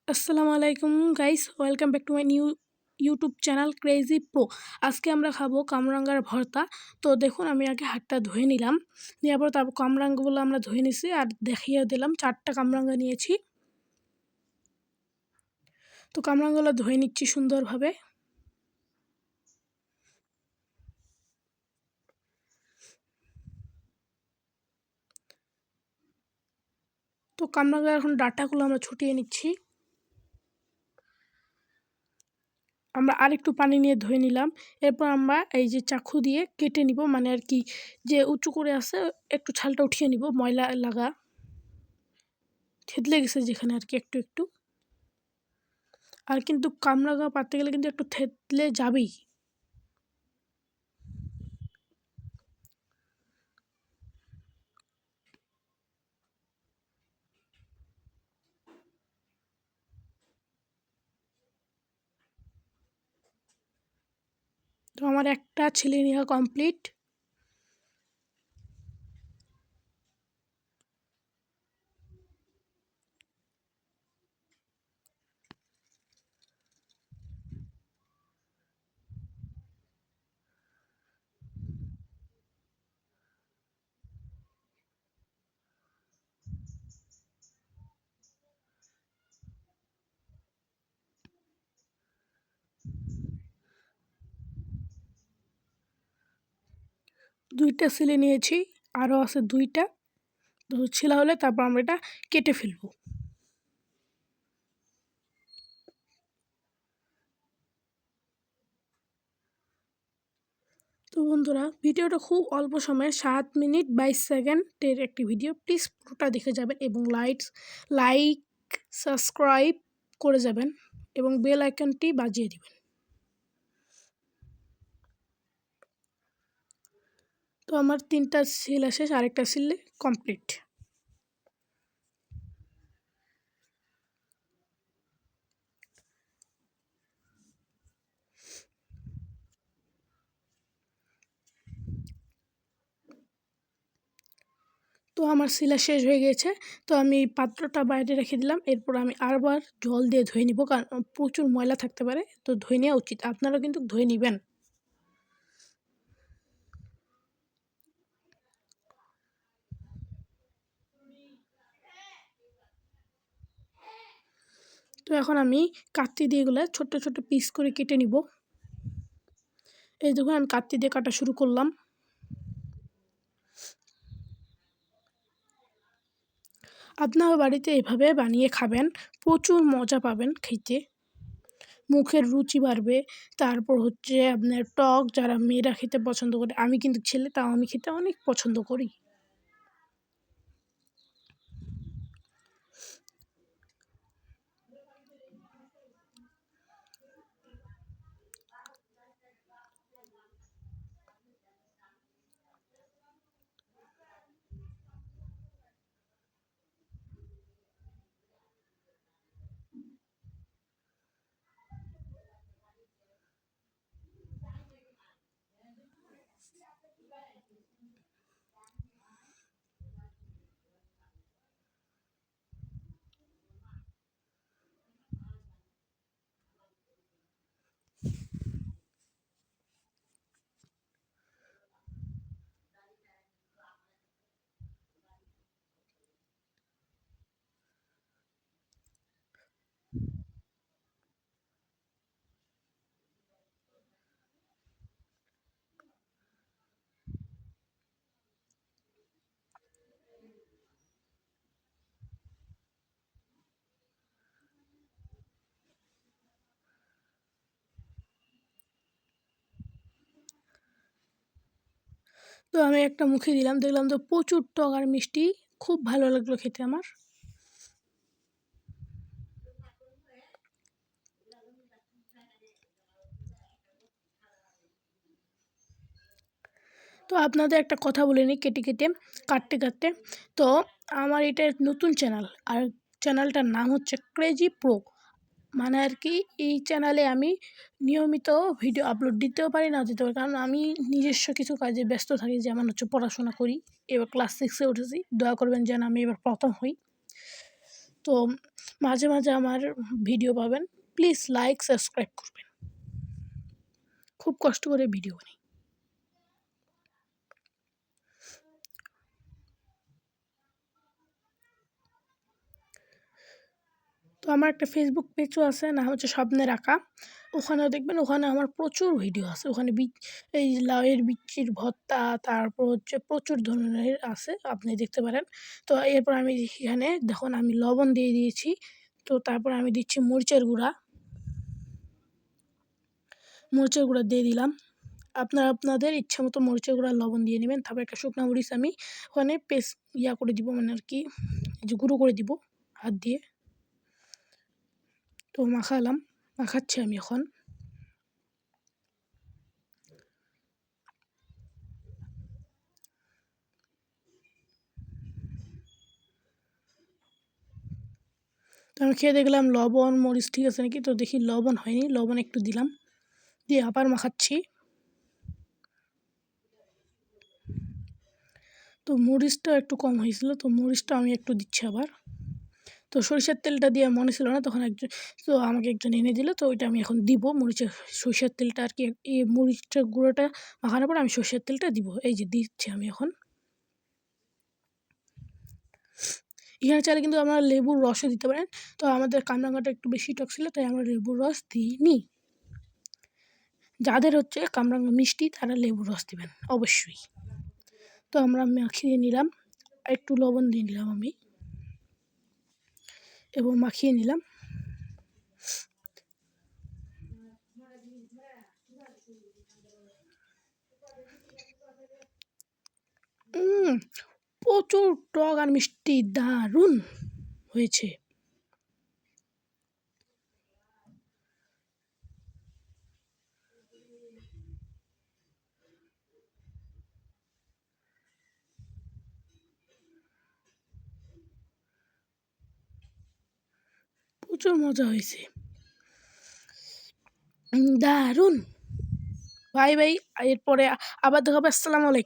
আসসালামু আলাইকুম guys, welcome back to my new YouTube channel crazy pro. আজকে আমরা খাবো কামরাঙ্গার ভর্তা। তো দেখুন, আমি আগে হাতটা ধুয়ে নিলাম, নেওয়ার পর তারপর কামরাঙ্গাগুলো আমরা ধুয়ে নিছি আর দেখিয়ে দিলাম। 4টা কামরাঙ্গা নিয়েছি। তো কামরাঙ্গাগুলো ধুয়ে নিচ্ছি সুন্দরভাবে। তো কামরাঙ্গার এখন ডাটাগুলো আমরা ছুটিয়ে নিচ্ছি। আমরা আরেকটু পানি নিয়ে ধুয়ে নিলাম। এরপর আমরা এই যে চাকু দিয়ে কেটে নিব, মানে আর কি যে উঁচু করে আছে একটু ছালটা উঠিয়ে নিব, ময়লা লাগা থেতলে গেছে যেখানে আর কি একটু একটু। আর কিন্তু কামরাঙা পাততে গেলে কিন্তু একটু থেতলে যাবেই। তো আমার একটা ছিলে নেওয়া কমপ্লিট। দুইটা ছিলে নিয়েছি, আরও আছে দুইটা। তো ছিলা হলে তারপর আমরা এটা কেটে ফেলবো। তো বন্ধুরা, ভিডিওটা খুব অল্প সময়ে 7 মিনিট 22 সেকেন্ডের একটি ভিডিও। প্লিজ পুরোটা দেখে যাবেন এবং লাইক সাবস্ক্রাইব করে যাবেন এবং বেল আইকনটি বাজিয়ে দিবেন। তো আমার 3টা সিলা শেষ, আরেকটা সিলে কমপ্লিট। তো আমার সিলা শেষ হয়ে গেছে। তো আমি এই পাত্রটা বাইরে রেখে দিলাম। এরপর আমি আরবার জল দিয়ে ধুয়ে নিব, কারণ প্রচুর ময়লা থাকতে পারে। তো ধুয়ে নেওয়া উচিত, আপনারা কিন্তু ধুয়ে নেবেন। তো এখন আমি কাত্তি দিয়ে এগুলো ছোট্ট ছোট্ট পিস করে কেটে নিব। এই দেখুন, আমি কাত্তি দিয়ে কাটা শুরু করলাম। আপনারা বাড়িতে এভাবে বানিয়ে খাবেন, প্রচুর মজা পাবেন খেতে, মুখের রুচি বাড়বে। তারপর হচ্ছে আপনার টক, যারা মেয়েরা খেতে পছন্দ করে, আমি কিন্তু ছেলে, তাও আমি খেতে অনেক পছন্দ করি। তো আমি একটা মুখে দিলাম, দেখলাম তো প্রচুর টক আর মিষ্টি, খুব ভালো লাগলো খেতে আমার। তো আপনাদের একটা কথা বলে নিই, কাটতে কাটতে। তো আমার এটা নতুন চ্যানেল, আর চ্যানেলটার নাম হচ্ছে ক্রেজি প্রো। মানে আর কি এই চ্যানেলে আমি নিয়মিত ভিডিও আপলোড দিতেও পারি, না দিতে পারি, কারণ আমি নিজস্ব কিছু কাজে ব্যস্ত থাকি, যেমন হচ্ছে পড়াশোনা করি। এবার ক্লাস 6-এ উঠেছি, দোয়া করবেন যেন আমি এবার প্রথম হই। তো মাঝে মাঝে আমার ভিডিও পাবেন। প্লিজ লাইক সাবস্ক্রাইব করবেন। খুব কষ্ট করে ভিডিও বানাই। তো আমার একটা ফেসবুক পেজও আছে, নাম হচ্ছে স্বপ্নের আঁকা। ওখানেও দেখবেন, ওখানে আমার প্রচুর ভিডিও আছে। ওখানে এই লাউয়ের বিচির ভর্তা, তারপর হচ্ছে প্রচুর ধরনের আছে, আপনি দেখতে পারেন। তো এরপর আমি এখানে দেখুন আমি লবণ দিয়ে দিয়েছি। তো তারপর আমি দিচ্ছি মরিচের গুঁড়া দিয়ে দিলাম। আপনাদের ইচ্ছা মতো মরিচের গুঁড়া লবণ দিয়ে নেবেন। তারপর একটা শুকনো মরিচ আমি ওখানে পেস্ট করে দিব, মানে আর কি যে গুঁড়ো করে দিব হাত দিয়ে। তো মাখাচ্ছি আমি এখন। তো আমি খেয়ে দেখলাম লবণ মরিচ ঠিক আছে নাকি। তো দেখি লবণ হয়নি, লবণ একটু দিলাম, দিয়ে আবার মাখাচ্ছি। তো মরিচটা একটু কম হয়েছিল, তো মরিচটা আমি একটু দিচ্ছি আবার। তো সরিষার তেলটা দিয়ে মনে ছিল না, তখন আমাকে একজন এনে দিল। তো ওইটা আমি এখন দিব, সরিষার তেলটা আর কি। এই মরিচটার গুঁড়োটা মাখানোর পর আমি সরিষার তেলটা দিব, এই যে দিচ্ছি আমি এখন। এখানে চাইলে কিন্তু আমরা লেবুর রসও দিতে পারেন। তো আমাদের কামরাঙাটা একটু বেশি টক ছিল, তাই আমরা লেবুর রস দিইনি। যাদের হচ্ছে কামরাঙা মিষ্টি তারা লেবুর রস দিবেন অবশ্যই। তো আমরা মাখিয়ে নিলাম, একটু লবণ দিয়ে নিলাম আমি, এবং মাখিয়ে নিলাম। প্রচুর টক আর মিষ্টি, দারুণ হয়েছে। প্রচুর মজা হয়েছে, দারুণ। বাই বাই, এরপরে আবার দেখা হবে। আসসালামু আলাইকুম।